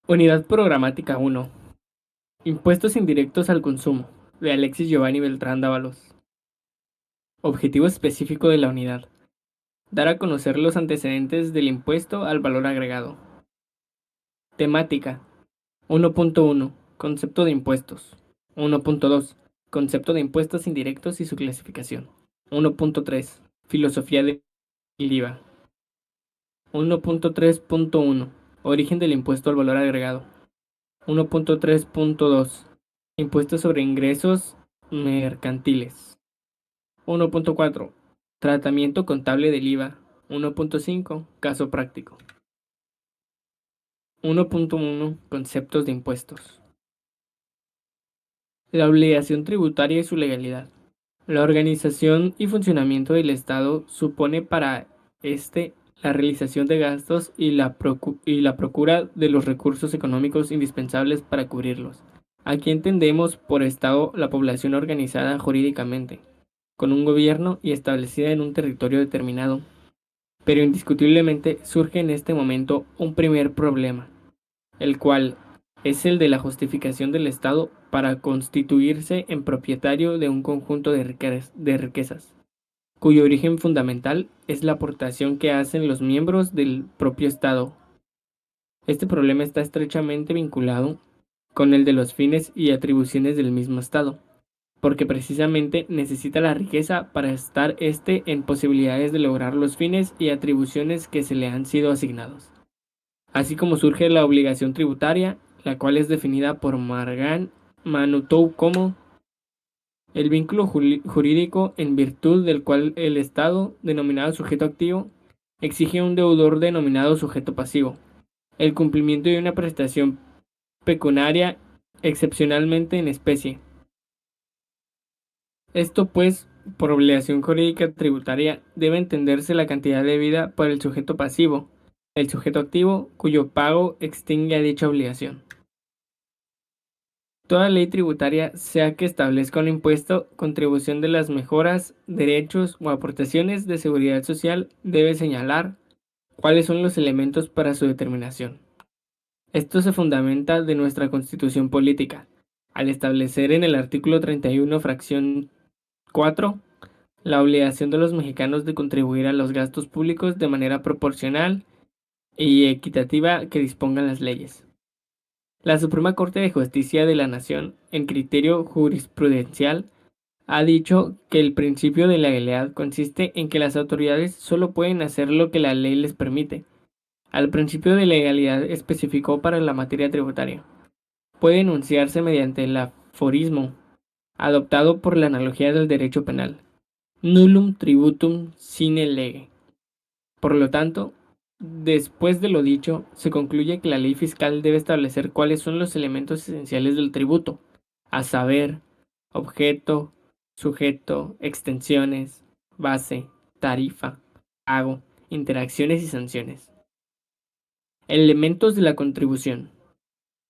Unidad Programática 1. Impuestos indirectos al consumo, de Alexis Giovanni Beltrán Dávalos. Objetivo específico de la unidad. Dar a conocer los antecedentes del impuesto al valor agregado. Temática. 1.1. Concepto de impuestos. 1.2. Concepto de impuestos indirectos y su clasificación. 1.3. Filosofía del IVA. 1.3.1. Origen del impuesto al valor agregado. 1.3.2. Impuestos sobre ingresos mercantiles. 1.4. Tratamiento contable del IVA. 1.5. Caso práctico. 1.1. Conceptos de impuestos. La obligación tributaria y su legalidad. La organización y funcionamiento del Estado supone para éste la realización de gastos y la procura de los recursos económicos indispensables para cubrirlos. Aquí entendemos por Estado la población organizada jurídicamente, con un gobierno y establecida en un territorio determinado. Pero indiscutiblemente surge en este momento un primer problema, el cual es el de la justificación del Estado para constituirse en propietario de un conjunto de riquezas, cuyo origen fundamental es la aportación que hacen los miembros del propio Estado. Este problema está estrechamente vinculado con el de los fines y atribuciones del mismo Estado, porque precisamente necesita la riqueza para estar éste en posibilidades de lograr los fines y atribuciones que se le han sido asignados. Así como surge la obligación tributaria, la cual es definida por Margan Manutou como el vínculo jurídico en virtud del cual el Estado, denominado sujeto activo, exige a un deudor denominado sujeto pasivo el cumplimiento de una prestación pecuniaria excepcionalmente en especie. Esto pues, por obligación jurídica tributaria, debe entenderse la cantidad debida por el sujeto pasivo, el sujeto activo, cuyo pago extingue a dicha obligación. Toda ley tributaria, sea que establezca un impuesto, contribución de las mejoras, derechos o aportaciones de seguridad social, debe señalar cuáles son los elementos para su determinación. Esto se fundamenta de nuestra Constitución política, al establecer en el artículo 31, fracción 4, la obligación de los mexicanos de contribuir a los gastos públicos de manera proporcional y equitativa que dispongan las leyes. La Suprema Corte de Justicia de la Nación, en criterio jurisprudencial, ha dicho que el principio de legalidad consiste en que las autoridades solo pueden hacer lo que la ley les permite. Al principio de legalidad especificó para la materia tributaria. Puede enunciarse mediante el aforismo, adoptado por la analogía del derecho penal, nullum tributum sine lege. Por lo tanto, después de lo dicho, se concluye que la ley fiscal debe establecer cuáles son los elementos esenciales del tributo, a saber, objeto, sujeto, extensiones, base, tarifa, pago, interacciones y sanciones. Elementos de la contribución.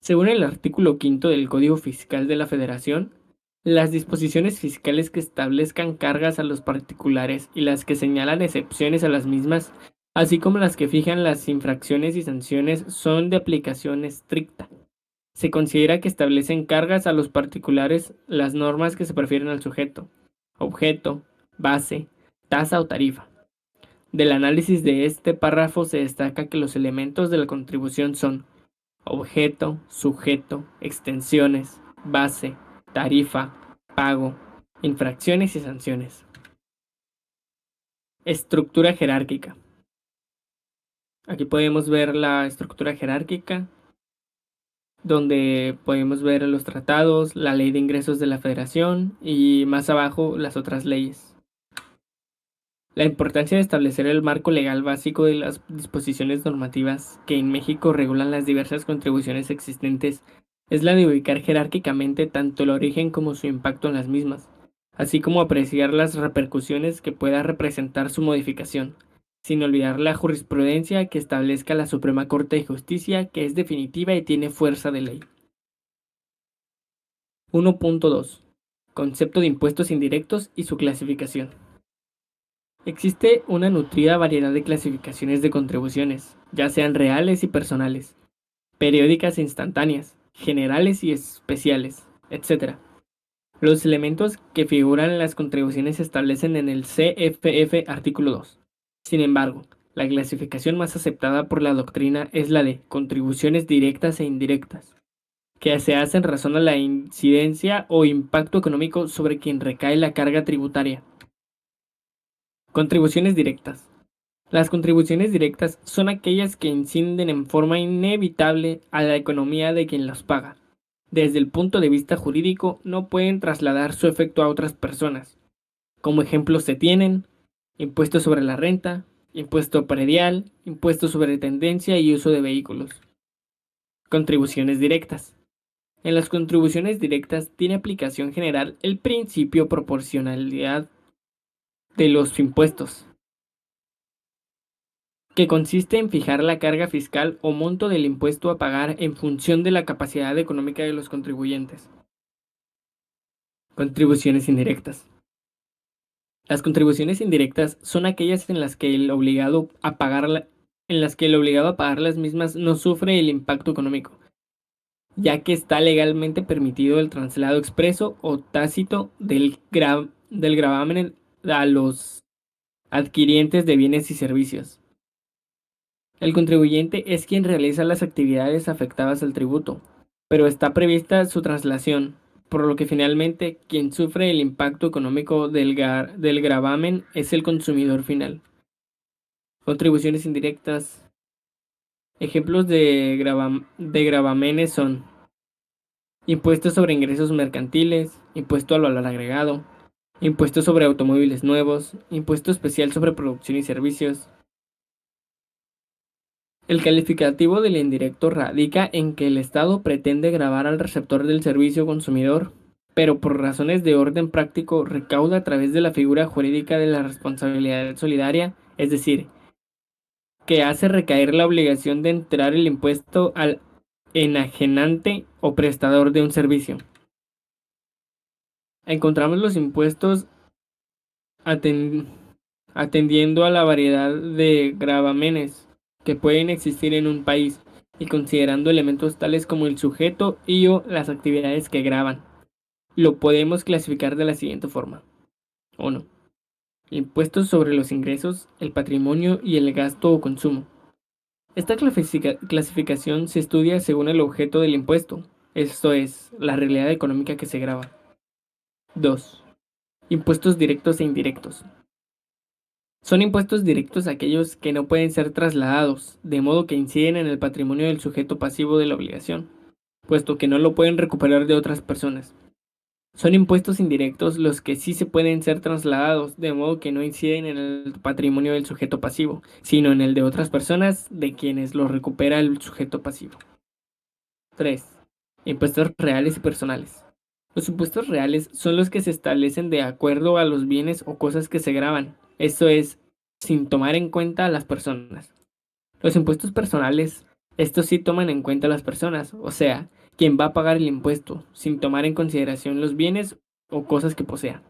Según el artículo 5 del Código Fiscal de la Federación, las disposiciones fiscales que establezcan cargas a los particulares y las que señalan excepciones a las mismas, así como las que fijan las infracciones y sanciones, son de aplicación estricta. Se considera que establecen cargas a los particulares las normas que se prefieren al sujeto, objeto, base, tasa o tarifa. Del análisis de este párrafo se destaca que los elementos de la contribución son objeto, sujeto, extensiones, base, tarifa, pago, infracciones y sanciones. Estructura jerárquica. Aquí podemos ver la estructura jerárquica, donde podemos ver los tratados, la ley de ingresos de la Federación y más abajo las otras leyes. La importancia de establecer el marco legal básico de las disposiciones normativas que en México regulan las diversas contribuciones existentes es la de ubicar jerárquicamente tanto el origen como su impacto en las mismas, así como apreciar las repercusiones que pueda representar su modificación, sin olvidar la jurisprudencia que establezca la Suprema Corte de Justicia, que es definitiva y tiene fuerza de ley. 1.2. Concepto de impuestos indirectos y su clasificación. Existe una nutrida variedad de clasificaciones de contribuciones, ya sean reales y personales. periódicas e instantáneas, generales y especiales, etc. Los elementos que figuran en las contribuciones se establecen en el CFF artículo 2. Sin embargo, la clasificación más aceptada por la doctrina es la de contribuciones directas e indirectas, que se hacen razón a la incidencia o impacto económico sobre quien recae la carga tributaria. Contribuciones directas. Las contribuciones directas son aquellas que inciden en forma inevitable a la economía de quien las paga. Desde el punto de vista jurídico, no pueden trasladar su efecto a otras personas. Como ejemplos se tienen impuesto sobre la renta, impuesto predial, impuesto sobre tendencia y uso de vehículos. Contribuciones directas. En las contribuciones directas tiene aplicación general el principio proporcionalidad de los impuestos, que consiste en fijar la carga fiscal o monto del impuesto a pagar en función de la capacidad económica de los contribuyentes. Contribuciones indirectas. Las contribuciones indirectas son aquellas en las que el obligado a pagar las mismas no sufre el impacto económico, ya que está legalmente permitido el traslado expreso o tácito del gravamen a los adquirientes de bienes y servicios. El contribuyente es quien realiza las actividades afectadas al tributo, pero está prevista su traslación, por lo que finalmente quien sufre el impacto económico del gravamen es el consumidor final. Contribuciones indirectas. Ejemplos de gravamenes son impuestos sobre ingresos mercantiles, impuesto al valor agregado, impuesto sobre automóviles nuevos, impuesto especial sobre producción y servicios. El calificativo del indirecto radica en que el Estado pretende gravar al receptor del servicio consumidor, pero por razones de orden práctico recauda a través de la figura jurídica de la responsabilidad solidaria, es decir, que hace recaer la obligación de enterar el impuesto al enajenante o prestador de un servicio. Encontramos los impuestos aten- atendiendo a la variedad de gravámenes que pueden existir en un país y considerando elementos tales como el sujeto y o las actividades que gravan. Lo podemos clasificar de la siguiente forma. 1. Impuestos sobre los ingresos, el patrimonio y el gasto o consumo. Esta clasificación se estudia según el objeto del impuesto, esto es, la realidad económica que se grava. 2. Impuestos directos e indirectos. Son impuestos directos aquellos que no pueden ser trasladados, de modo que inciden en el patrimonio del sujeto pasivo de la obligación, puesto que no lo pueden recuperar de otras personas. Son impuestos indirectos los que sí se pueden ser trasladados, de modo que no inciden en el patrimonio del sujeto pasivo, sino en el de otras personas de quienes lo recupera el sujeto pasivo. 3. Impuestos reales y personales. Los impuestos reales son los que se establecen de acuerdo a los bienes o cosas que se gravan, esto es, sin tomar en cuenta a las personas. Los impuestos personales, estos sí toman en cuenta a las personas, o sea, quien va a pagar el impuesto, sin tomar en consideración los bienes o cosas que posea.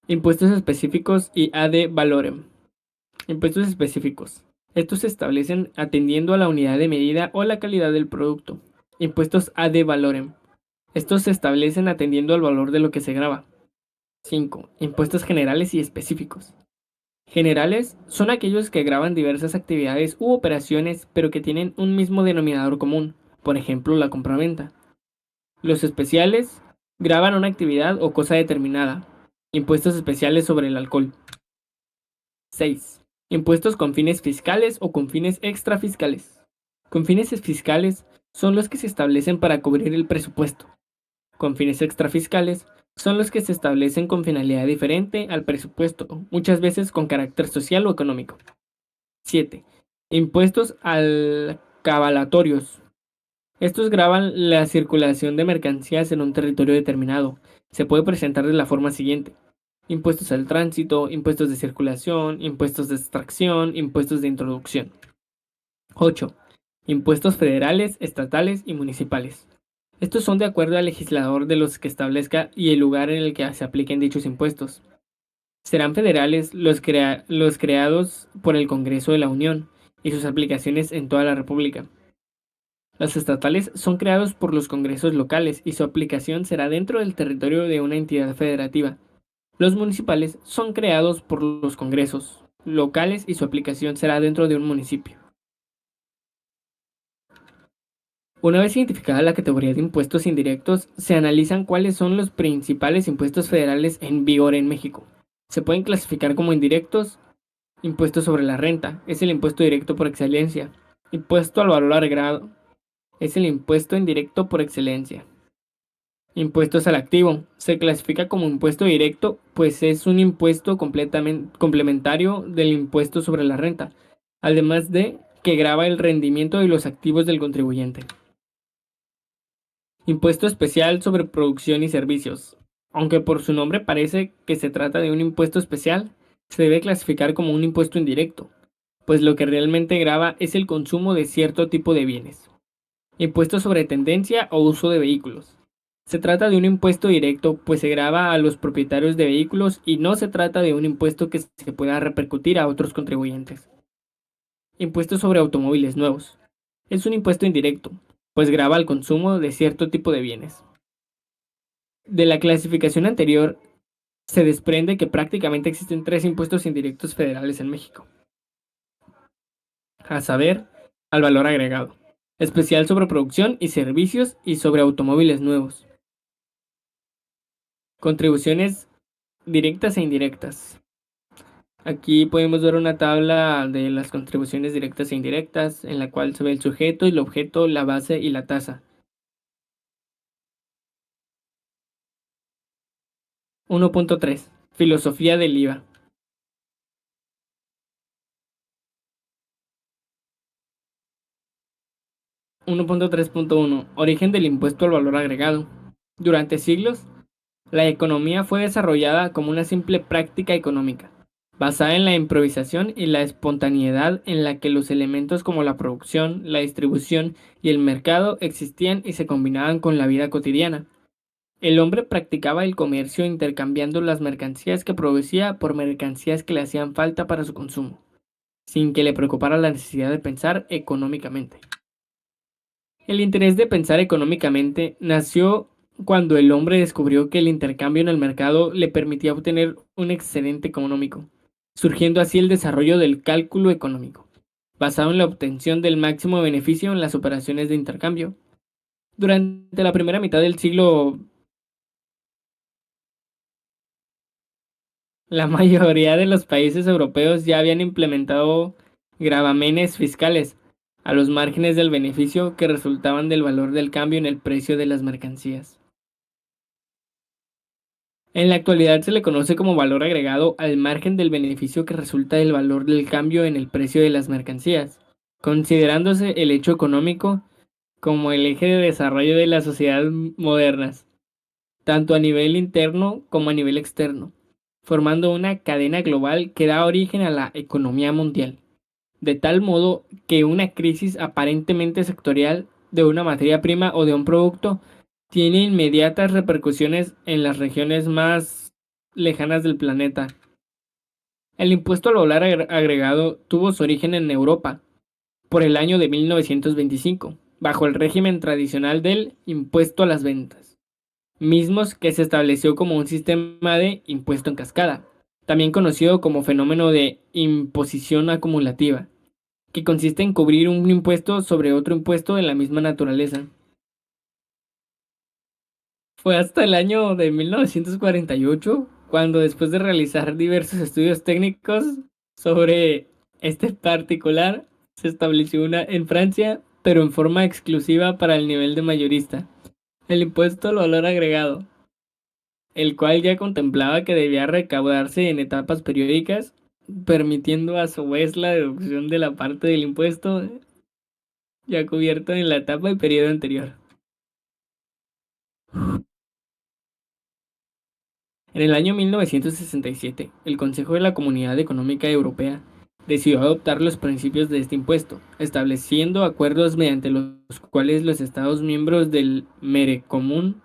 Impuestos específicos y ad valorem. Impuestos específicos. Estos se establecen atendiendo a la unidad de medida o la calidad del producto. Impuestos ad valorem. Estos se establecen atendiendo al valor de lo que se grava. 5. Impuestos generales y específicos. Generales son aquellos que gravan diversas actividades u operaciones, pero que tienen un mismo denominador común, por ejemplo, la compraventa. Los especiales gravan una actividad o cosa determinada. Impuestos especiales sobre el alcohol. 6. Impuestos con fines fiscales o con fines extrafiscales. Con fines fiscales son los que se establecen para cubrir el presupuesto. Con fines extrafiscales son los que se establecen con finalidad diferente al presupuesto, muchas veces con carácter social o económico. 7. Impuestos alcabalatorios. Estos gravan la circulación de mercancías en un territorio determinado. Se puede presentar de la forma siguiente: impuestos al tránsito, impuestos de circulación, impuestos de extracción, impuestos de introducción. 8. Impuestos federales, estatales y municipales. Estos son de acuerdo al legislador de los que establezca y el lugar en el que se apliquen dichos impuestos. Serán federales los creados por el Congreso de la Unión y sus aplicaciones en toda la República. Los estatales son creados por los congresos locales y su aplicación será dentro del territorio de una entidad federativa. Los municipales son creados por los congresos locales y su aplicación será dentro de un municipio. Una vez identificada la categoría de impuestos indirectos, se analizan cuáles son los principales impuestos federales en vigor en México. Se pueden clasificar como indirectos: impuesto sobre la renta, es el impuesto directo por excelencia. Impuesto al valor agregado, es el impuesto indirecto por excelencia. Impuestos al activo, se clasifica como impuesto directo, pues es un impuesto completamente complementario del impuesto sobre la renta, además de que grava el rendimiento de los activos del contribuyente. Impuesto especial sobre producción y servicios. Aunque por su nombre parece que se trata de un impuesto especial, se debe clasificar como un impuesto indirecto, pues lo que realmente grava es el consumo de cierto tipo de bienes. Impuesto sobre tendencia o uso de vehículos. Se trata de un impuesto directo, pues se grava a los propietarios de vehículos y no se trata de un impuesto que se pueda repercutir a otros contribuyentes. Impuesto sobre automóviles nuevos. Es un impuesto indirecto, pues grava el consumo de cierto tipo de bienes. De la clasificación anterior, se desprende que prácticamente existen tres impuestos indirectos federales en México, a saber, al valor agregado, especial sobre producción y servicios y sobre automóviles nuevos. Contribuciones directas e indirectas. Aquí podemos ver una tabla de las contribuciones directas e indirectas, en la cual se ve el sujeto, el objeto, la base y la tasa. 1.3. Filosofía del IVA. 1.3.1. Origen del impuesto al valor agregado. Durante siglos, la economía fue desarrollada como una simple práctica económica, basada en la improvisación y la espontaneidad en la que los elementos como la producción, la distribución y el mercado existían y se combinaban con la vida cotidiana. El hombre practicaba el comercio intercambiando las mercancías que producía por mercancías que le hacían falta para su consumo, sin que le preocupara la necesidad de pensar económicamente. El interés de pensar económicamente nació cuando el hombre descubrió que el intercambio en el mercado le permitía obtener un excedente económico, surgiendo así el desarrollo del cálculo económico, basado en la obtención del máximo beneficio en las operaciones de intercambio. Durante la primera mitad del siglo, la mayoría de los países europeos ya habían implementado gravámenes fiscales a los márgenes del beneficio que resultaban del valor del cambio en el precio de las mercancías. En la actualidad se le conoce como valor agregado al margen del beneficio que resulta del valor del cambio en el precio de las mercancías, considerándose el hecho económico como el eje de desarrollo de las sociedades modernas, tanto a nivel interno como a nivel externo, formando una cadena global que da origen a la economía mundial, de tal modo que una crisis aparentemente sectorial de una materia prima o de un producto tiene inmediatas repercusiones en las regiones más lejanas del planeta. El impuesto al valor agregado tuvo su origen en Europa por el año de 1925, bajo el régimen tradicional del impuesto a las ventas, mismos que se estableció como un sistema de impuesto en cascada, también conocido como fenómeno de imposición acumulativa, que consiste en cubrir un impuesto sobre otro impuesto de la misma naturaleza. Fue hasta el año de 1948 cuando, después de realizar diversos estudios técnicos sobre este particular, se estableció una en Francia, pero en forma exclusiva para el nivel de mayorista, el impuesto al valor agregado, el cual ya contemplaba que debía recaudarse en etapas periódicas, permitiendo a su vez la deducción de la parte del impuesto ya cubierto en la etapa y periodo anterior. En el año 1967, el Consejo de la Comunidad Económica Europea decidió adoptar los principios de este impuesto, estableciendo acuerdos mediante los cuales los Estados miembros del Mercomún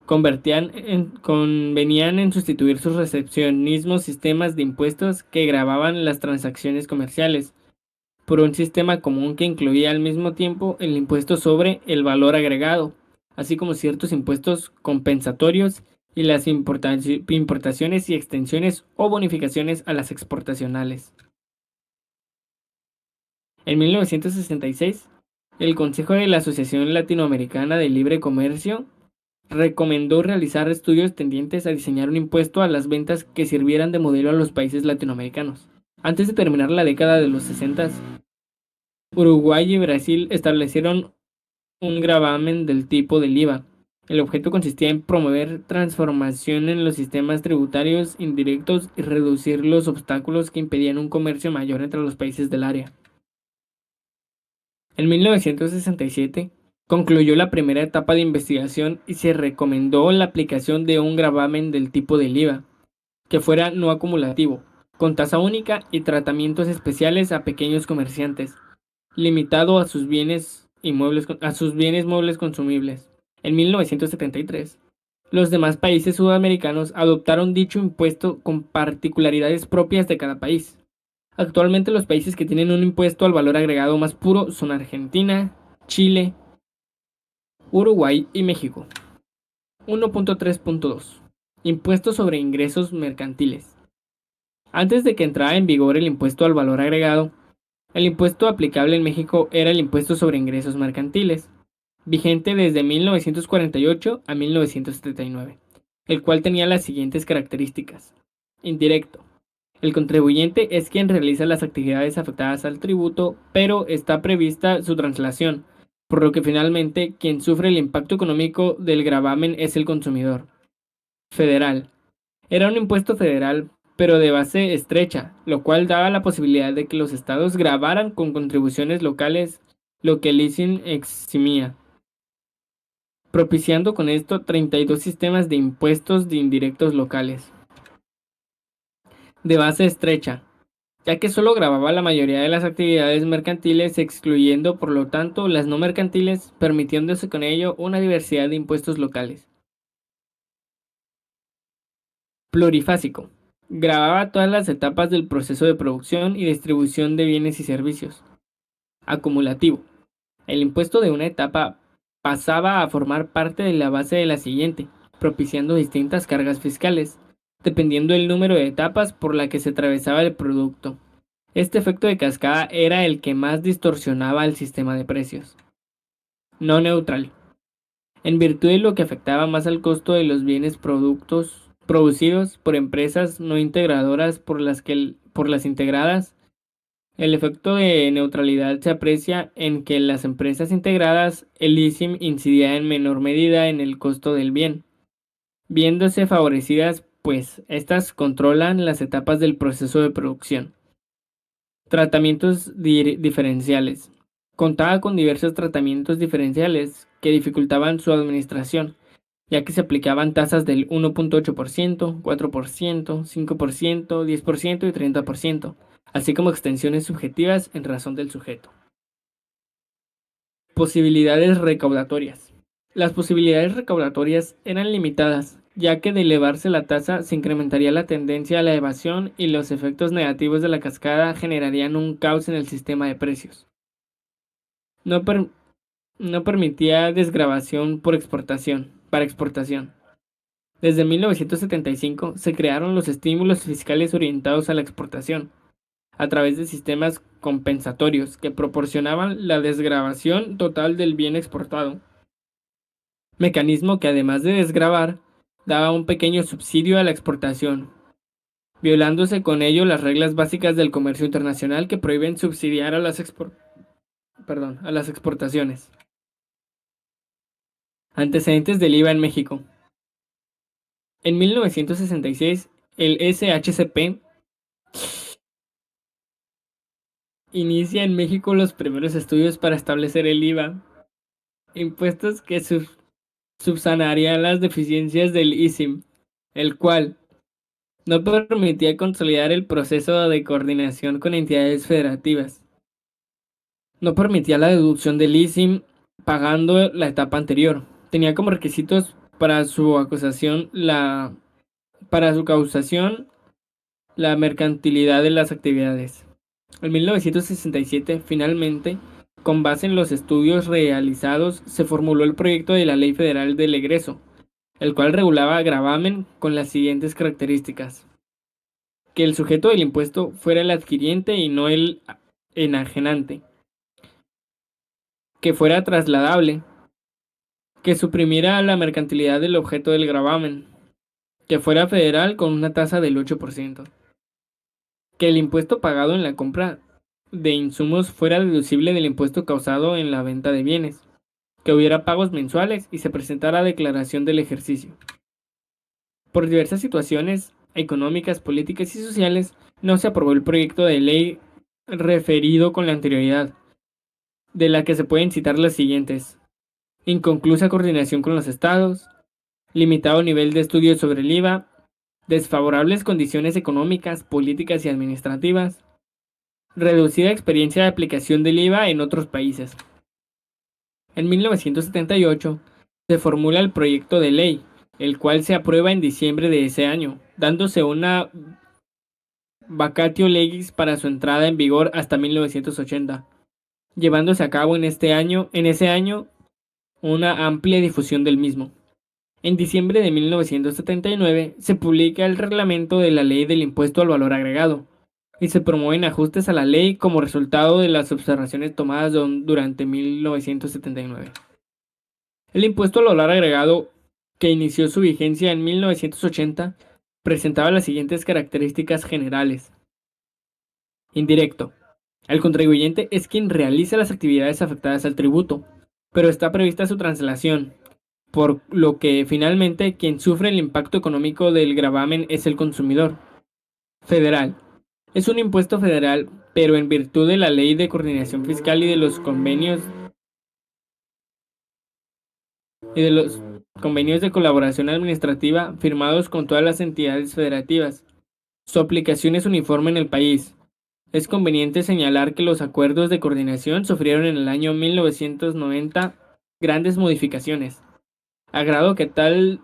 convenían en sustituir sus recepcionismos sistemas de impuestos que gravaban las transacciones comerciales por un sistema común que incluía al mismo tiempo el impuesto sobre el valor agregado, así como ciertos impuestos compensatorios y las importaciones y extensiones o bonificaciones a las exportacionales. En 1966, el Consejo de la Asociación Latinoamericana de Libre Comercio recomendó realizar estudios tendientes a diseñar un impuesto a las ventas que sirvieran de modelo a los países latinoamericanos. Antes de terminar la década de los 60, Uruguay y Brasil establecieron un gravamen del tipo del IVA. El objeto consistía en promover transformación en los sistemas tributarios indirectos y reducir los obstáculos que impedían un comercio mayor entre los países del área. En 1967, concluyó la primera etapa de investigación y se recomendó la aplicación de un gravamen del tipo del IVA, que fuera no acumulativo, con tasa única y tratamientos especiales a pequeños comerciantes, limitado a sus bienes muebles consumibles. En 1973, los demás países sudamericanos adoptaron dicho impuesto con particularidades propias de cada país. Actualmente los países que tienen un impuesto al valor agregado más puro son Argentina, Chile, Uruguay y México. 1.3.2. Impuesto sobre ingresos mercantiles. Antes de que entrara en vigor el impuesto al valor agregado, el impuesto aplicable en México era el impuesto sobre ingresos mercantiles, vigente desde 1948 a 1979, el cual tenía las siguientes características. Indirecto. El contribuyente es quien realiza las actividades afectadas al tributo, pero está prevista su traslación, por lo que finalmente quien sufre el impacto económico del gravamen es el consumidor. Federal. Era un impuesto federal, pero de base estrecha, lo cual daba la posibilidad de que los estados gravaran con contribuciones locales lo que el leasing eximía, propiciando con esto 32 sistemas de impuestos de indirectos locales. De base estrecha, ya que solo gravaba la mayoría de las actividades mercantiles, excluyendo por lo tanto las no mercantiles, permitiéndose con ello una diversidad de impuestos locales. Plurifásico. Gravaba todas las etapas del proceso de producción y distribución de bienes y servicios. Acumulativo. El impuesto de una etapa pasaba a formar parte de la base de la siguiente, propiciando distintas cargas fiscales, dependiendo del número de etapas por la que se atravesaba el producto. Este efecto de cascada era el que más distorsionaba el sistema de precios. No neutral. En virtud de lo que afectaba más al costo de los bienes productos producidos por empresas no integradoras por las integradas, el efecto de neutralidad se aprecia en que las empresas integradas el ISIM incidía en menor medida en el costo del bien, viéndose favorecidas pues estas controlan las etapas del proceso de producción. Tratamientos diferenciales. Contaba con diversos tratamientos diferenciales que dificultaban su administración, ya que se aplicaban tasas del 1.8%, 4%, 5%, 10% y 30%, así como extensiones subjetivas en razón del sujeto. Posibilidades recaudatorias. Las posibilidades recaudatorias eran limitadas, ya que de elevarse la tasa se incrementaría la tendencia a la evasión y los efectos negativos de la cascada generarían un caos en el sistema de precios. No, no permitía desgravación para exportación. Desde 1975 se crearon los estímulos fiscales orientados a la exportación, a través de sistemas compensatorios que proporcionaban la desgravación total del bien exportado. Mecanismo que además de desgravar, daba un pequeño subsidio a la exportación, violándose con ello las reglas básicas del comercio internacional que prohíben subsidiar a a las exportaciones. Antecedentes del IVA en México. En 1966, el SHCP inicia en México los primeros estudios para establecer el IVA, impuestos que subsanarían las deficiencias del ISIM, el cual no permitía consolidar el proceso de coordinación con entidades federativas. No permitía la deducción del ISIM pagando la etapa anterior. Tenía como requisitos para su causación la mercantilidad de las actividades. En 1967, finalmente, con base en los estudios realizados, se formuló el proyecto de la Ley Federal del Egreso, el cual regulaba gravamen con las siguientes características: que el sujeto del impuesto fuera el adquiriente y no el enajenante, que fuera trasladable, que suprimiera la mercantilidad del objeto del gravamen, que fuera federal con una tasa del 8%, que el impuesto pagado en la compra de insumos fuera deducible del impuesto causado en la venta de bienes, que hubiera pagos mensuales y se presentara declaración del ejercicio. Por diversas situaciones económicas, políticas y sociales, no se aprobó el proyecto de ley referido con la anterioridad, de la que se pueden citar las siguientes: inconclusa coordinación con los estados, limitado nivel de estudio sobre el IVA, desfavorables condiciones económicas, políticas y administrativas, reducida experiencia de aplicación del IVA en otros países. En 1978 se formula el proyecto de ley, el cual se aprueba en diciembre de ese año, dándose una vacatio legis para su entrada en vigor hasta 1980, llevándose a cabo en ese año una amplia difusión del mismo. En diciembre de 1979 se publica el reglamento de la Ley del Impuesto al Valor Agregado y se promueven ajustes a la ley como resultado de las observaciones tomadas durante 1979. El impuesto al valor agregado, que inició su vigencia en 1980, presentaba las siguientes características generales. Indirecto: el contribuyente es quien realiza las actividades afectadas al tributo, pero está prevista su traslación, por lo que finalmente quien sufre el impacto económico del gravamen es el consumidor. Federal: es un impuesto federal, pero en virtud de la Ley de Coordinación Fiscal y de los convenios de colaboración administrativa firmados con todas las entidades federativas. Su aplicación es uniforme en el país. Es conveniente señalar que los acuerdos de coordinación sufrieron en el año 1990 grandes modificaciones, a grado que tal,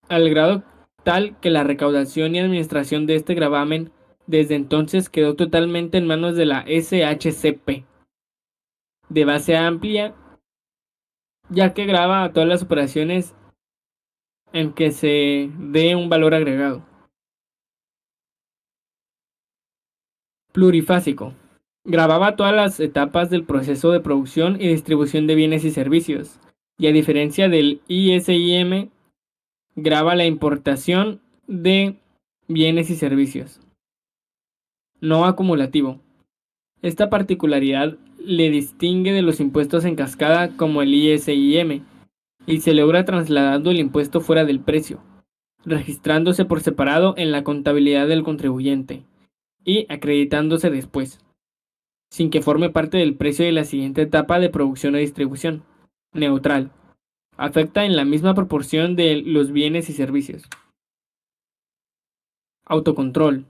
al grado tal que la recaudación y administración de este gravamen desde entonces quedó totalmente en manos de la SHCP, de base amplia, ya que grava a todas las operaciones en que se dé un valor agregado. Plurifásico: grababa todas las etapas del proceso de producción y distribución de bienes y servicios, y a diferencia del ISIM, graba la importación de bienes y servicios. No acumulativo: esta particularidad le distingue de los impuestos en cascada como el ISIM, y se logra trasladando el impuesto fuera del precio, registrándose por separado en la contabilidad del contribuyente y acreditándose después, sin que forme parte del precio de la siguiente etapa de producción o distribución. Neutral: afecta en la misma proporción de los bienes y servicios. Autocontrol: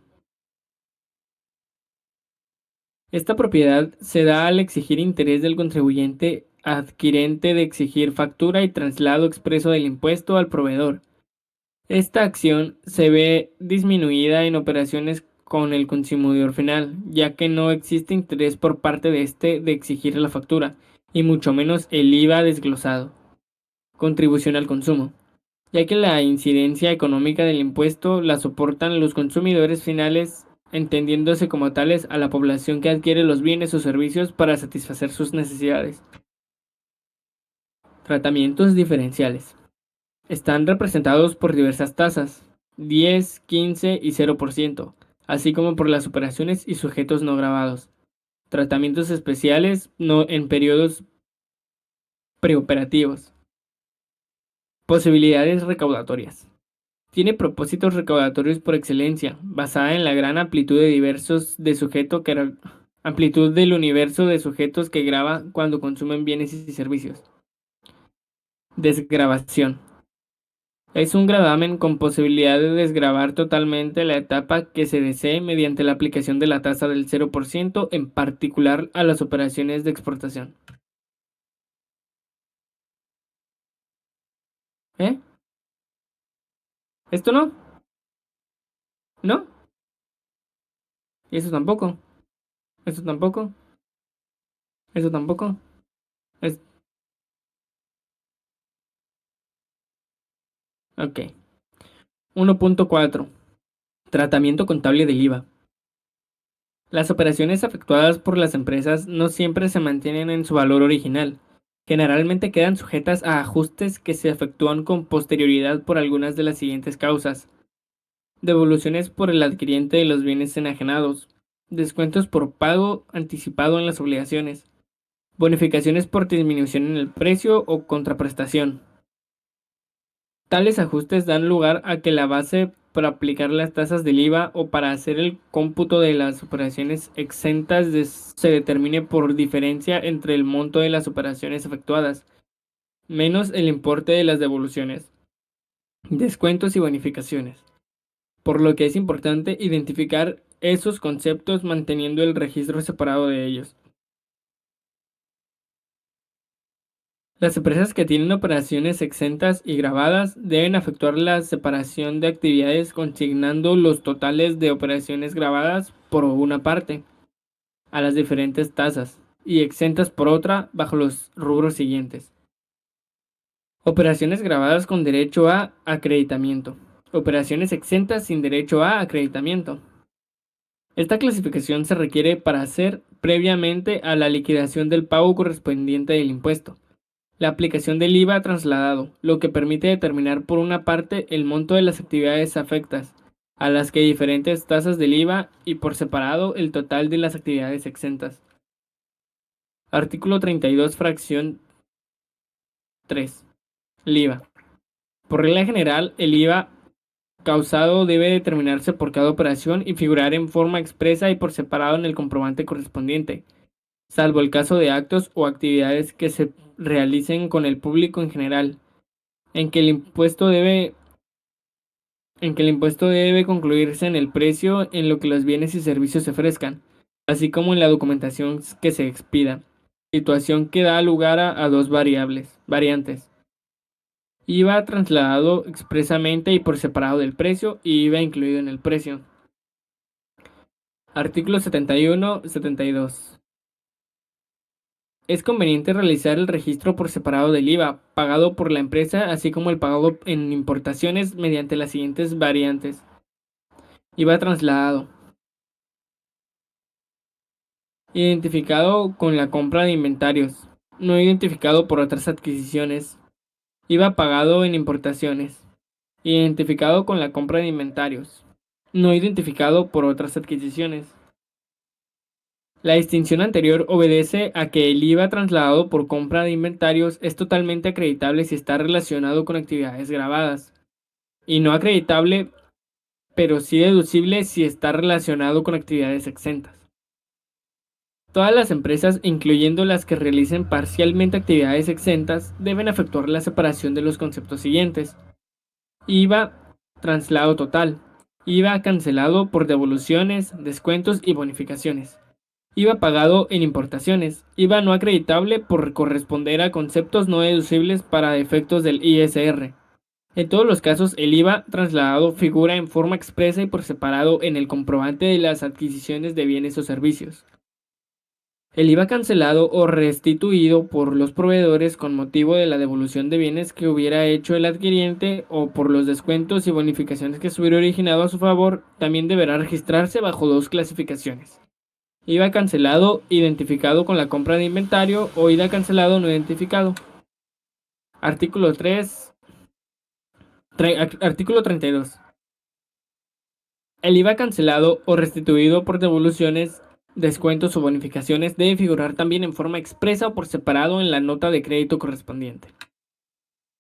esta propiedad se da al exigir interés del contribuyente adquirente de exigir factura y traslado expreso del impuesto al proveedor. Esta acción se ve disminuida en operaciones con el consumidor final, ya que no existe interés por parte de este de exigir la factura, y mucho menos el IVA desglosado. Contribución al consumo: ya que la incidencia económica del impuesto la soportan los consumidores finales, entendiéndose como tales a la población que adquiere los bienes o servicios para satisfacer sus necesidades. Tratamientos diferenciales: están representados por diversas tasas, 10, 15 y 0%, así como por las operaciones y sujetos no grabados. Tratamientos especiales no en periodos preoperativos. Posibilidades recaudatorias: tiene propósitos recaudatorios por excelencia, basada en la gran amplitud del universo de sujetos que grava cuando consumen bienes y servicios. Desgravación: es un gravamen con posibilidad de desgravar totalmente la etapa que se desee mediante la aplicación de la tasa del 0%, en particular a las operaciones de exportación. ¿Eh? ¿Esto no? ¿No? ¿Y eso tampoco? Eso tampoco. Eso tampoco. Es, ok. 1.4. Tratamiento contable del IVA. Las operaciones efectuadas por las empresas no siempre se mantienen en su valor original. Generalmente quedan sujetas a ajustes que se efectúan con posterioridad por algunas de las siguientes causas: devoluciones por el adquiriente de los bienes enajenados, descuentos por pago anticipado en las obligaciones, bonificaciones por disminución en el precio o contraprestación. Tales ajustes dan lugar a que la base para aplicar las tasas del IVA o para hacer el cómputo de las operaciones exentas se determine por diferencia entre el monto de las operaciones efectuadas, menos el importe de las devoluciones, descuentos y bonificaciones. Por lo que es importante identificar esos conceptos manteniendo el registro separado de ellos. Las empresas que tienen operaciones exentas y grabadas deben efectuar la separación de actividades consignando los totales de operaciones grabadas por una parte a las diferentes tasas y exentas por otra bajo los rubros siguientes. Operaciones grabadas con derecho a acreditamiento. Operaciones exentas sin derecho a acreditamiento. Esta clasificación se requiere para hacer previamente a la liquidación del pago correspondiente del impuesto. La aplicación del IVA trasladado, lo que permite determinar por una parte el monto de las actividades afectas, a las que hay diferentes tasas del IVA y por separado el total de las actividades exentas. Artículo 32, fracción 3. El IVA. Por regla general, el IVA causado debe determinarse por cada operación y figurar en forma expresa y por separado en el comprobante correspondiente, salvo el caso de actos o actividades que se realicen con el público en general, en que el impuesto debe concluirse en el precio en lo que los bienes y servicios se ofrezcan, así como en la documentación que se expida, situación que da lugar a dos variantes: IVA trasladado expresamente y por separado del precio, y IVA incluido en el precio. Artículos 71, 72. Es conveniente realizar el registro por separado del IVA pagado por la empresa, así como el pagado en importaciones mediante las siguientes variantes: IVA trasladado, identificado con la compra de inventarios, no identificado por otras adquisiciones; IVA pagado en importaciones, identificado con la compra de inventarios, no identificado por otras adquisiciones. La distinción anterior obedece a que el IVA trasladado por compra de inventarios es totalmente acreditable si está relacionado con actividades grabadas, y no acreditable, pero sí deducible si está relacionado con actividades exentas. Todas las empresas, incluyendo las que realicen parcialmente actividades exentas, deben efectuar la separación de los conceptos siguientes: IVA traslado total, IVA cancelado por devoluciones, descuentos y bonificaciones, IVA pagado en importaciones, IVA no acreditable por corresponder a conceptos no deducibles para efectos del ISR. En todos los casos, el IVA trasladado figura en forma expresa y por separado en el comprobante de las adquisiciones de bienes o servicios. El IVA cancelado o restituido por los proveedores con motivo de la devolución de bienes que hubiera hecho el adquiriente o por los descuentos y bonificaciones que se hubiera originado a su favor, también deberá registrarse bajo dos clasificaciones: IVA cancelado identificado con la compra de inventario o IVA cancelado no identificado. Artículo 3. Artículo 32. El IVA cancelado o restituido por devoluciones, descuentos o bonificaciones debe figurar también en forma expresa o por separado en la nota de crédito correspondiente.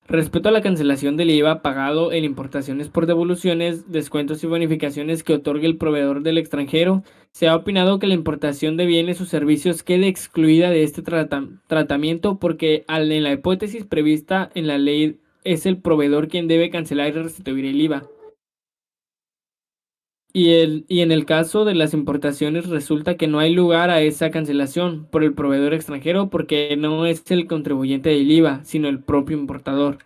Respecto a la cancelación del IVA pagado en importaciones por devoluciones, descuentos y bonificaciones que otorgue el proveedor del extranjero, se ha opinado que la importación de bienes o servicios quede excluida de este tratamiento porque en la hipótesis prevista en la ley es el proveedor quien debe cancelar y restituir el IVA. Y en el caso de las importaciones resulta que no hay lugar a esa cancelación por el proveedor extranjero porque no es el contribuyente del IVA, sino el propio importador.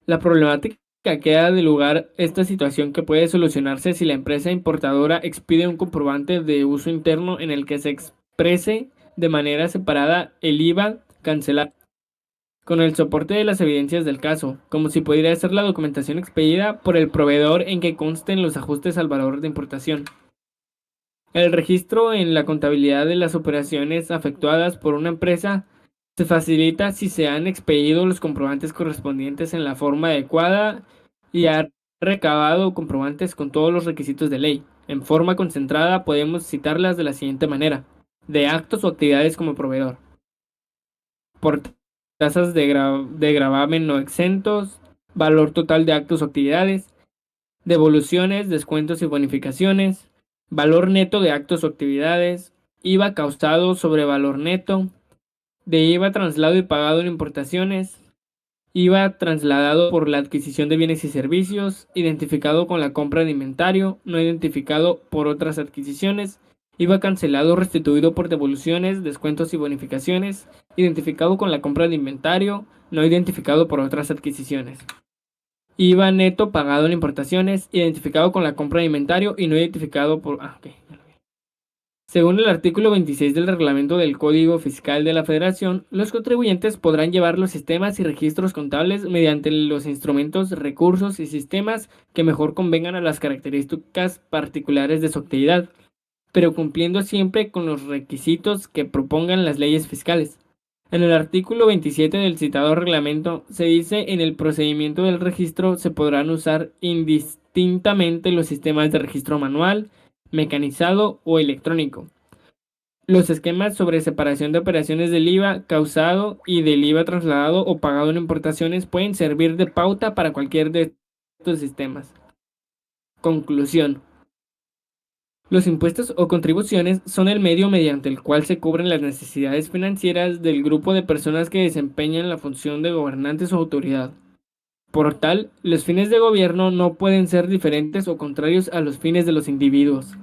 La problemática queda de lugar esta situación que puede solucionarse si la empresa importadora expide un comprobante de uso interno en el que se exprese de manera separada el IVA cancelar con el soporte de las evidencias del caso, como si pudiera ser la documentación expedida por el proveedor en que consten los ajustes al valor de importación. El registro en la contabilidad de las operaciones efectuadas por una empresa se facilita si se han expedido los comprobantes correspondientes en la forma adecuada y ha recabado comprobantes con todos los requisitos de ley. En forma concentrada podemos citarlas de la siguiente manera: de actos o actividades como proveedor, por tasas de gravamen no exentos, valor total de actos o actividades, devoluciones, descuentos y bonificaciones, valor neto de actos o actividades, IVA causado sobre valor neto, de IVA trasladado y pagado en importaciones, IVA trasladado por la adquisición de bienes y servicios, identificado con la compra de inventario, no identificado por otras adquisiciones, IVA cancelado o restituido por devoluciones, descuentos y bonificaciones, identificado con la compra de inventario, no identificado por otras adquisiciones. IVA neto pagado en importaciones, identificado con la compra de inventario y no identificado por... ok. Según el artículo 26 del reglamento del Código Fiscal de la Federación, los contribuyentes podrán llevar los sistemas y registros contables mediante los instrumentos, recursos y sistemas que mejor convengan a las características particulares de su actividad, pero cumpliendo siempre con los requisitos que propongan las leyes fiscales. En el artículo 27 del citado reglamento se dice: en el procedimiento del registro se podrán usar indistintamente los sistemas de registro manual, mecanizado o electrónico. Los esquemas sobre separación de operaciones del IVA causado y del IVA trasladado o pagado en importaciones pueden servir de pauta para cualquier de estos sistemas. Conclusión: los impuestos o contribuciones son el medio mediante el cual se cubren las necesidades financieras del grupo de personas que desempeñan la función de gobernantes o autoridad. Por tal, los fines de gobierno no pueden ser diferentes o contrarios a los fines de los individuos.